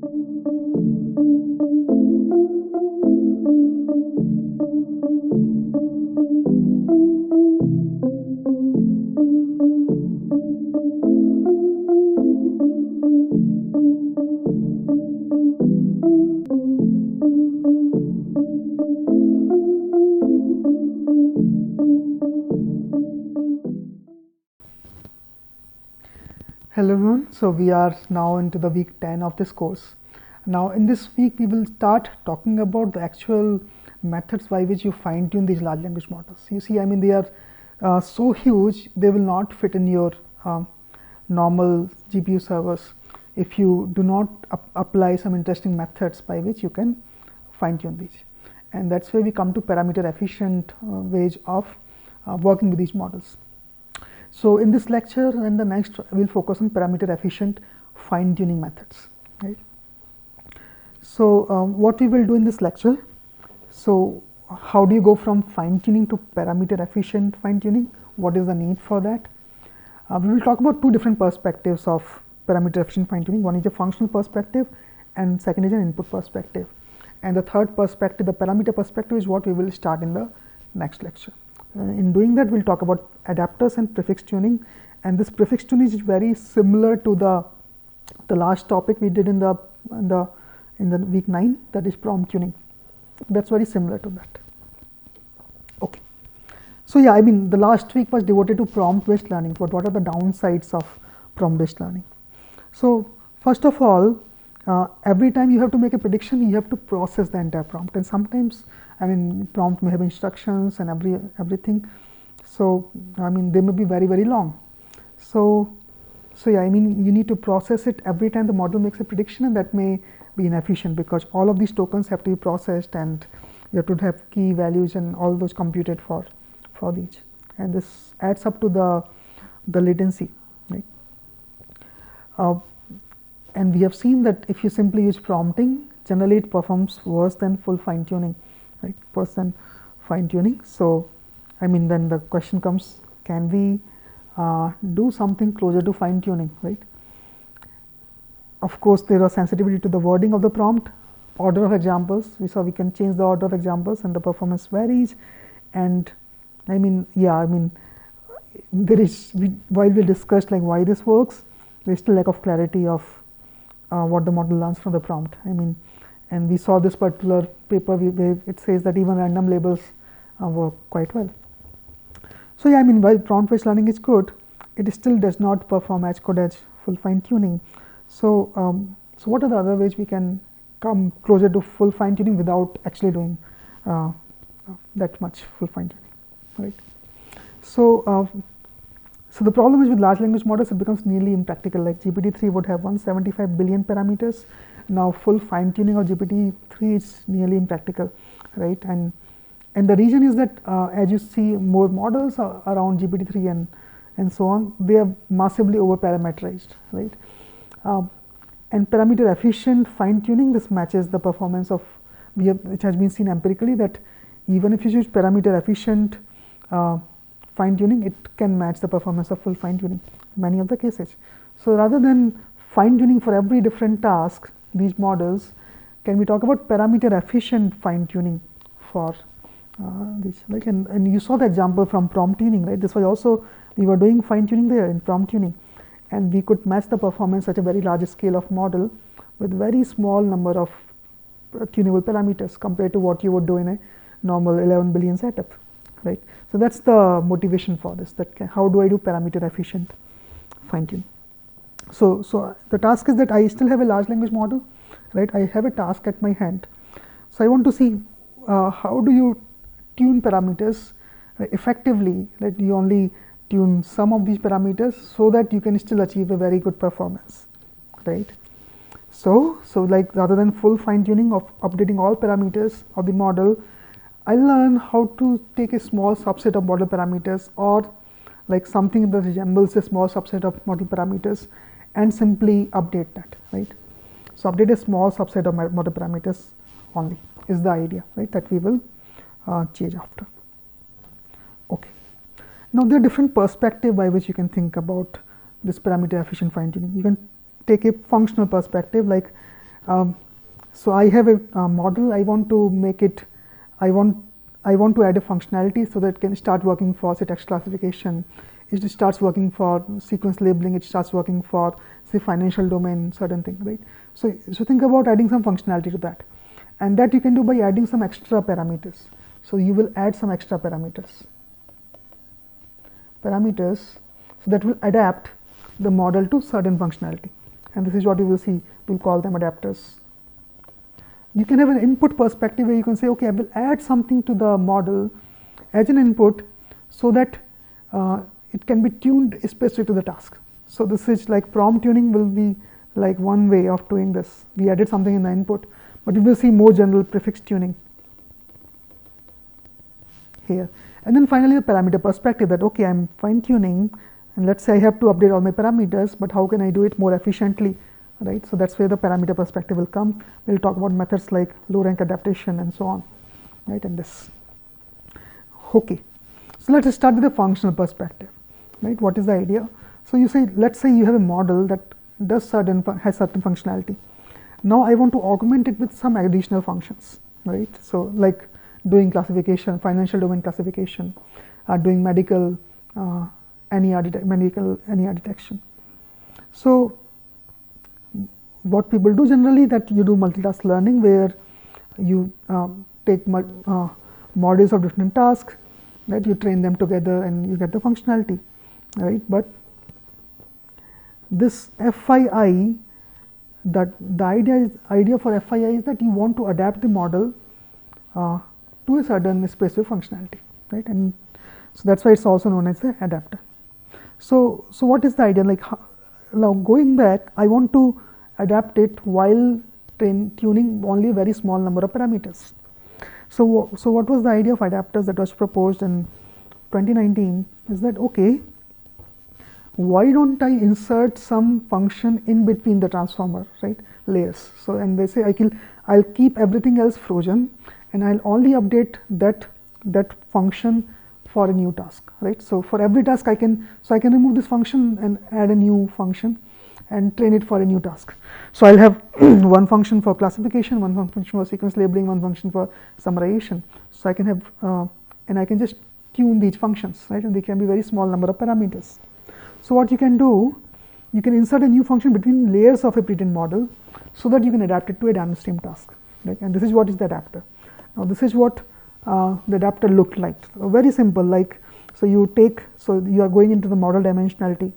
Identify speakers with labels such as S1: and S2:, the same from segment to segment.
S1: Hello everyone, so we are now into the week 10 of this course. Now in this week we will start talking about the actual methods by which you fine tune these large language models. You see, I mean, they are so huge, they will not fit in your normal GPU servers if you do not apply some interesting methods by which you can fine tune these. And that's where we come to parameter efficient ways of working with these models. So in this lecture and the next, we'll focus on parameter efficient fine tuning methods, right? So what we will do in this lecture, so how do you go from fine tuning to parameter efficient fine tuning? What is the need for that? We will talk about two different perspectives of parameter efficient fine tuning. One is a functional perspective and second is an input perspective. And the third perspective, the parameter perspective, is what we will start in the next lecture. In doing that, we'll talk about adapters and prefix tuning, and this prefix tuning is very similar to the last topic we did in the week 9, that is prompt tuning. That's very similar to that. Okay, so yeah, I mean, the last week was devoted to prompt based learning, but what are the downsides of prompt based learning? So first of all, every time you have to make a prediction, you have to process the entire prompt, and sometimes, I mean, prompt may have instructions and everything. So I mean, they may be very, very long. So yeah, I mean, you need to process it every time the model makes a prediction, and that may be inefficient because all of these tokens have to be processed, and you have to have key values and all those computed for each, and this adds up to the latency, right? And we have seen that if you simply use prompting, generally it performs worse than full fine tuning, right? Worse than fine tuning. So I mean, then the question comes, can we do something closer to fine tuning, right? Of course, there are sensitivity to the wording of the prompt, order of examples. We saw we can change the order of examples and the performance varies. And I mean, yeah, I mean, there is, while we discussed like why this works, there is still lack of clarity of what the model learns from the prompt. I mean, and we saw this particular paper where it says that even random labels work quite well. So yeah, I mean, while prompt based learning is good, it still does not perform as good as full fine tuning. So so what are the other ways we can come closer to full fine tuning without actually doing that much full fine tuning, right? So so the problem is with large language models, it becomes nearly impractical. Like GPT-3 would have 175 billion parameters. Now full fine tuning of GPT-3 is nearly impractical, right? And the reason is that as you see more models around GPT-3 and so on, they are massively over parameterized, right? And parameter efficient fine tuning, this matches the performance of, which has been seen empirically, that even if you use parameter efficient fine tuning, it can match the performance of full fine tuning in many of the cases. So rather than fine tuning for every different task, these models, can we talk about parameter efficient fine tuning for this, right? And you saw the example from prompt tuning, right? This was also, we were doing fine tuning there in prompt tuning, and we could match the performance at a very large scale of model with very small number of tunable parameters compared to what you would do in a normal 11 billion setup, right? So that's the motivation for this, that how do I do parameter efficient fine tuning? So the task is that I still have a large language model, right? I have a task at my hand. So I want to see how do you tune parameters effectively, right? You only tune some of these parameters so that you can still achieve a very good performance, right? So like rather than full fine tuning of updating all parameters of the model, I learn how to take a small subset of model parameters, or like something that resembles a small subset of model parameters, and simply update that, right? So update a small subset of model parameters only is the idea, right, that we will change after. Okay. Now there are different perspectives by which you can think about this parameter efficient fine tuning. You can take a functional perspective, like So I have a model. I want to make it. I want to add a functionality so that it can start working for, say, text classification. It starts working for sequence labeling. It starts working for, say, financial domain, certain thing, right? So think about adding some functionality to that, and that you can do by adding some extra parameters. So you will add some extra parameters, so that will adapt the model to certain functionality, and this is what you will see. We'll call them adapters. You can have an input perspective where you can say, okay, I will add something to the model as an input so that it can be tuned specific to the task. So this is like prompt tuning will be like one way of doing this. We added something in the input, but you will see more general prefix tuning here. And then finally the parameter perspective, that okay, I'm fine tuning, and let's say I have to update all my parameters, but how can I do it more efficiently? Right, so that's where the parameter perspective will come. We'll talk about methods like low rank adaptation and so on, right? And this. Okay, so let's start with the functional perspective, right? What is the idea? So you say, let's say you have a model that does has certain functionality. Now I want to augment it with some additional functions, right? So like doing classification, financial domain classification, doing medical NER detection. So what people do generally, that you do multitask learning, where you take modules of different tasks, right? You train them together and you get the functionality, right? But this FII, that the idea for FII is that you want to adapt the model to a certain specific functionality, right? And so that's why it's also known as the adapter. So what is the idea? Like now going back, I want to adapt it while tuning only a very small number of parameters. So what was the idea of adapters that was proposed in 2019 is that, okay, why don't I insert some function in between the transformer, right, layers? So and they say I'll keep everything else frozen, and I'll only update that function for a new task, right? So for every task I can remove this function and add a new function and train it for a new task. So I'll have one function for classification, one function for sequence labeling, one function for summarization. So I can have and I can just tune these functions, right? And they can be very small number of parameters. So what you can do, you can insert a new function between layers of a pre-trained model so that you can adapt it to a downstream task, right? And this is what is the adapter. Now this is what the adapter looked like. Very simple. Like so you are going into the model dimensionality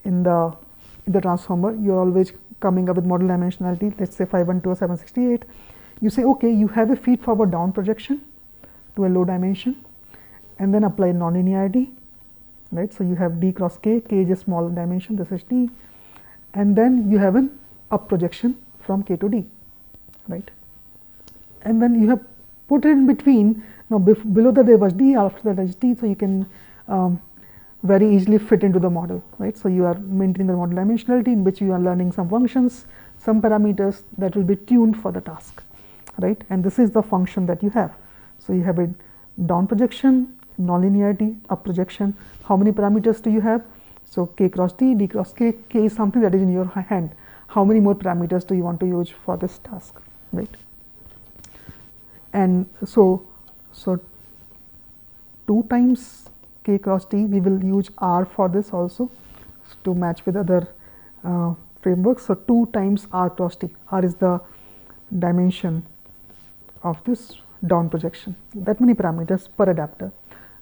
S1: in the transformer. You are always coming up with model dimensionality, let's say 512 or 768. You say, okay, you have a feed forward down projection to a low dimension, and then apply nonlinearity, right? So you have d cross k is a small dimension, this is d, and then you have an up projection from k to d, right? And then you have put it in between. Now below that there was d, after that is d, so you can very easily fit into the model, right? So you are maintaining the model dimensionality in which you are learning some functions, some parameters that will be tuned for the task, right? And this is the function that you have. So you have a down projection, nonlinearity, up projection. How many parameters do you have? So k cross d, d cross k. K is something that is in your hand. How many more parameters do you want to use for this task, right? And so 2 times k cross t, we will use r for this also to match with other frameworks. So 2 times r cross t. R is the dimension of this down projection. That many parameters per adapter.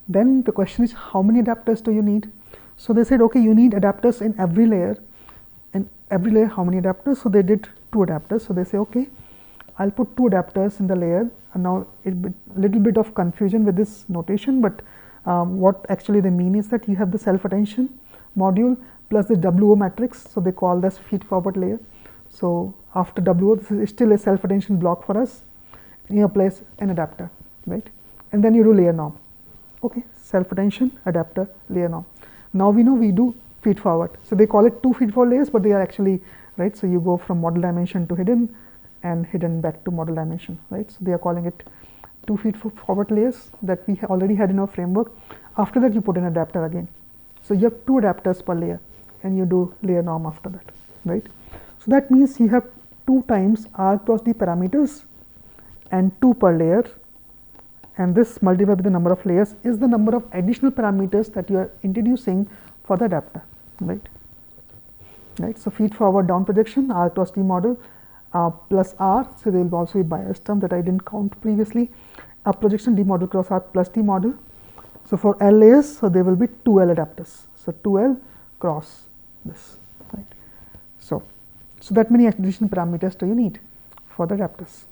S1: Then the question is, how many adapters do you need? So they said, okay, you need adapters in every layer. In every layer, how many adapters? So they did 2 adapters. So they say, okay, I'll put 2 adapters in the layer. And now it little bit of confusion with this notation, but what actually they mean is that you have the self attention module plus the WO matrix. So they call this feed forward layer. So after WO, this is still a self attention block for us. You place an adapter, right? And then you do layer norm. Okay, self attention, adapter, layer norm. Now we know we do feed forward. So they call it 2 feed forward layers, but they are actually, right? So you go from model dimension to hidden and hidden back to model dimension, right? So they are calling it 2 feed forward layers that we already had in our framework. After that, you put an adapter again. So you have 2 adapters per layer, and you do layer norm after that, right? So that means you have 2 times r cross d parameters and 2 per layer, and this multiplied with the number of layers is the number of additional parameters that you are introducing for the adapter, right? So feed forward down projection r cross d model plus r, so there will also be bias term that I didn't count previously, up projection d model cross r plus d model. So for L layers, so there will be 2L adapters, so 2L cross this, right? So that many additional parameters do you need for the adapters.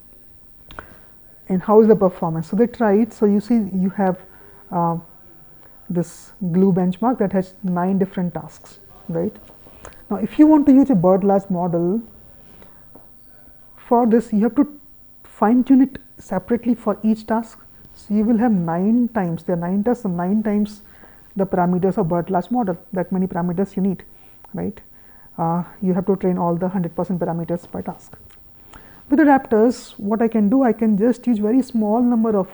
S1: And how is the performance? So they tried, so you see you have this glue benchmark that has 9 different tasks, right? Now if you want to use a bird large model, for this you have to fine tune it separately for each task. So you will have 9 times, there are 9 tasks, so 9 times the parameters of bird large model, that many parameters you need, right? You have to train all the 100% parameters per task. With adapters, what I can do, I can just use very small number of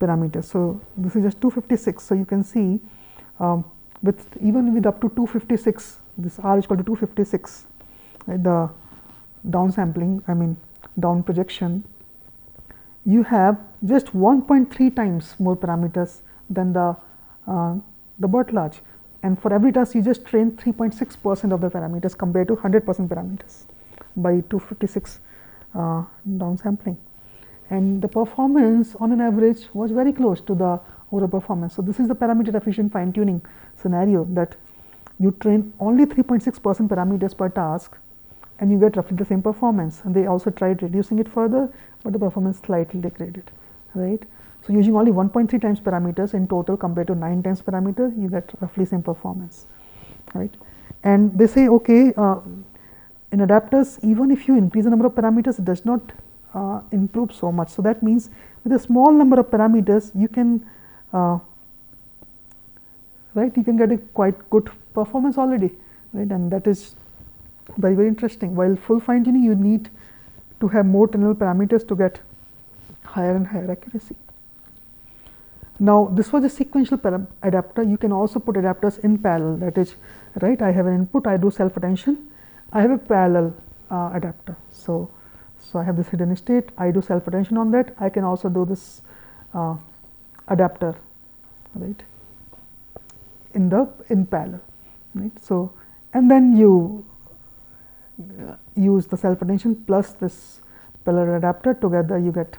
S1: parameters. So this is just 256. So you can see even with up to 256, this r is equal to 256, right? The downsampling, I mean down projection, you have just 1.3 times more parameters than the bird large, and for every task you just train 3.6% of the parameters compared to 100% parameters by 256 downsampling, and the performance on an average was very close to the overall performance. So this is the parameter efficient fine tuning scenario, that you train only 3.6% parameters per task and you get roughly the same performance. And they also tried reducing it further, but the performance slightly degraded, right? So using only 1.3 times parameters in total compared to 9 times parameter, you get roughly same performance, right? And they say, okay, in adapters, even if you increase the number of parameters, it does not improve so much. So that means with a small number of parameters, you can right, you can get a quite good performance already, right? And that is very, very interesting. While full fine tuning, you need to have more tunnel parameters to get higher and higher accuracy. Now this was a sequential adapter. You can also put adapters in parallel, that is, right, I have an input, I do self attention, I have a parallel adapter. So I have this hidden state, I do self attention on that, I can also do this adapter, right, in parallel, right? So and then you use the self attention plus this parallel adapter, together you get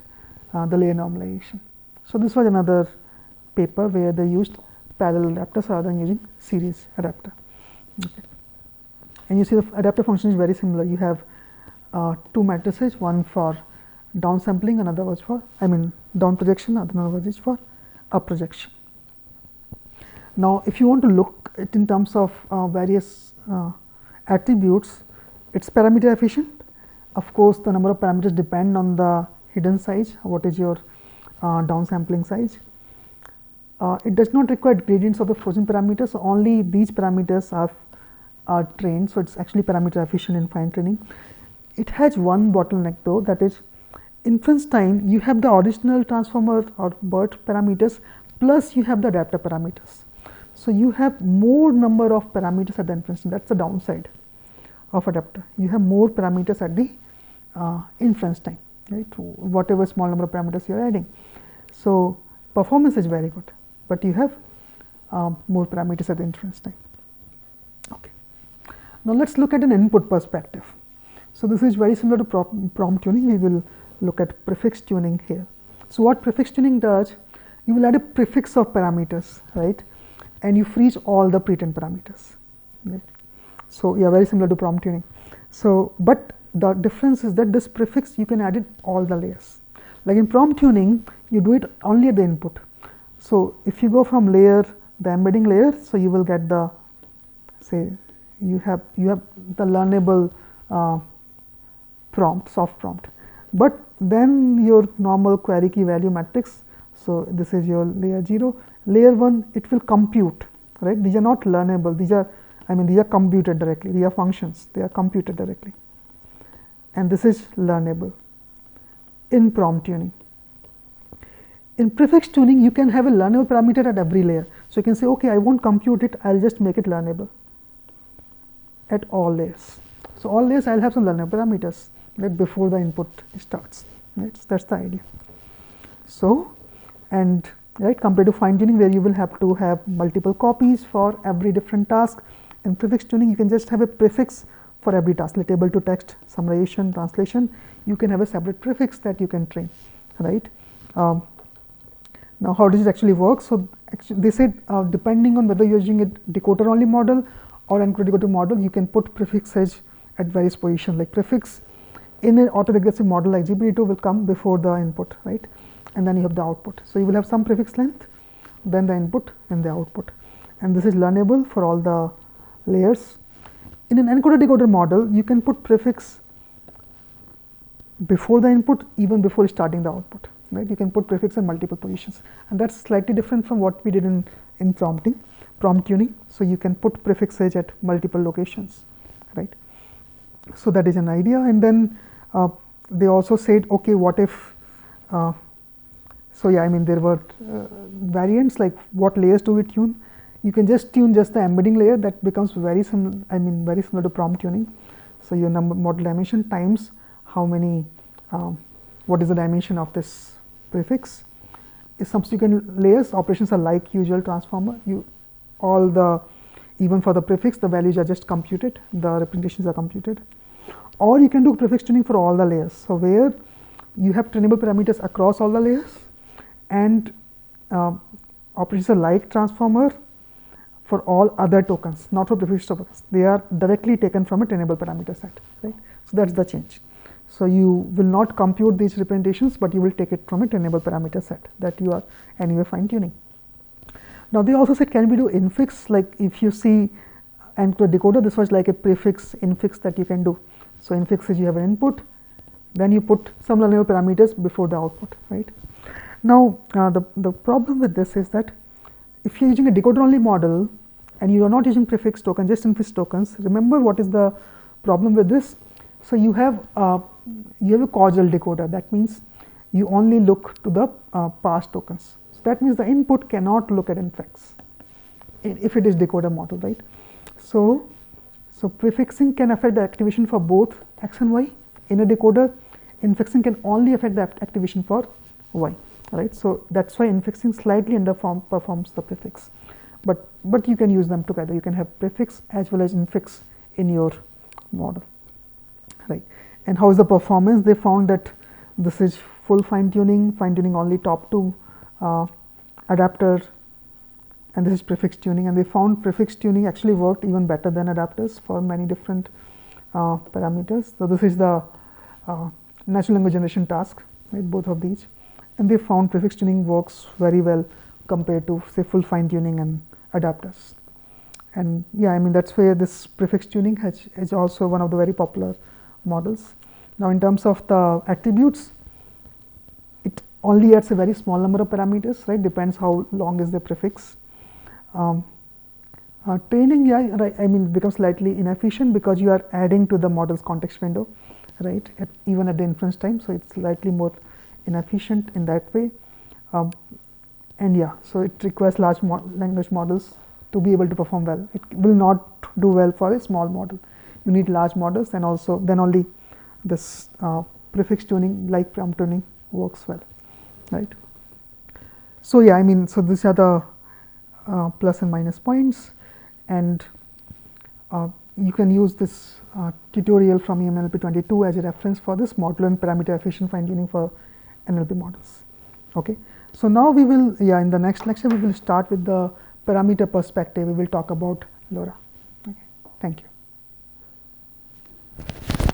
S1: the layer normalization. So this was another paper where they used parallel adapters rather than using series adapter. Okay. And you see the adapter function is very similar. You have 2 matrices, one for downsampling, another was for, down projection, another is for up projection. Now if you want to look at in terms of various attributes, it's parameter efficient. Of course, the number of parameters depend on the hidden size, what is your downsampling size. It does not require gradients of the frozen parameters, so only these parameters are trained, so it's actually parameter efficient in fine tuning. It has one bottleneck though, that is inference time. You have the original transformer or BERT parameters plus you have the adapter parameters. So you have more number of parameters at the inference time. That's the downside of adapter. You have more parameters at the inference time, right? Whatever small number of parameters you are adding. So performance is very good, but you have more parameters at the inference time. Okay. Now let's look at an input perspective. So this is very similar to prompt tuning. We will look at prefix tuning here. So what prefix tuning does, you will add a prefix of parameters, right? And you freeze all the pretrained parameters, right? So yeah, very similar to prompt tuning. So but the difference is that this prefix you can add in all the layers. Like in prompt tuning, you do it only at the input. So if you go from layer, the embedding layer, so you will get the, say you have the learnable prompt, soft prompt, but then your normal query key value matrix. So this is your layer 0. Layer 1, it will compute, right? These are not learnable. These are, these are computed directly. These are functions. They are computed directly. And this is learnable in prompt tuning. In prefix tuning, you can have a learnable parameter at every layer. So you can say, okay, I won't compute it. I'll just make it learnable at all layers. So all layers I'll have some learner parameters, right, before the input starts, right. So that's the idea. So, and right, compared to fine tuning where you will have to have multiple copies for every different task, in prefix tuning you can just have a prefix for every task, like table to text, summarization, translation. You can have a separate prefix that you can train, right. Now how does it actually work? So actually they said depending on whether you're using a decoder only model or encoder decoder model, you can put prefix edge at various positions, like prefix in an autoregressive model like GPT-2 will come before the input, right, and then you have the output. So you will have some prefix length, then the input and the output, and this is learnable for all the layers. In an encoder decoder model, you can put prefix before the input, even before starting the output, right. You can put prefix in multiple positions, and that's slightly different from what we did in prompt tuning. So you can put prefix edge at multiple locations, right. So that is an idea. And then they also said, okay, what if so yeah, I mean there were variants, like what layers do we tune? You can just tune just the embedding layer, that becomes very similar, I mean very similar to prompt tuning. So your number model dimension times how many what is the dimension of this prefix. Is subsequent layers operations are like usual transformer, you all the, even for the prefix the values are just computed, the representations are computed. Or you can do prefix tuning for all the layers, so where you have trainable parameters across all the layers, and operations are like transformer for all other tokens, not for prefix tokens. They are directly taken from a trainable parameter set, right. So that's the change. So you will not compute these representations, but you will take it from a trainable parameter set that you are anyway fine tuning. Now they also said, can we do infix? Like if you see encoder decoder, this was like a prefix infix that you can do. So infix is you have an input, then you put some learnable parameters before the output, right. Now the problem with this is that if you're using a decoder only model and you are not using prefix token, just infix tokens, remember what is the problem with this? So you have a causal decoder, that means you only look to the past tokens. So that means the input cannot look at infix if it is decoder model, right. So prefixing can affect the activation for both x and y. In a decoder, infixing can only affect the activation for y, right. So that's why infixing slightly underperforms the prefix, but you can use them together. You can have prefix as well as infix in your model, right. And how is the performance? They found that this is full fine tuning only top 2 adapter, and this is prefix tuning, and they found prefix tuning actually worked even better than adapters for many different parameters. So this is the natural language generation task, right, both of these, and they found prefix tuning works very well compared to say full fine tuning and adapters. And yeah, I mean that's where this prefix tuning is also one of the very popular models. Now in terms of the attributes, it only adds a very small number of parameters, right, depends how long is the prefix. Training, yeah, right, I mean it becomes slightly inefficient because you are adding to the model's context window, right, even at the inference time, so it's slightly more inefficient in that way. And yeah, so it requires large language models to be able to perform well. It will not do well for a small model. You need large models, and also then only this prefix tuning like prompt tuning works well, right. So yeah, I mean, so these are the plus and minus points, and you can use this tutorial from EMNLP 22 as a reference for this modular and parameter efficient fine tuning for NLP models. Okay, so now we will, yeah, in the next lecture we will start with the parameter perspective. We will talk about LoRa. Okay, thank you.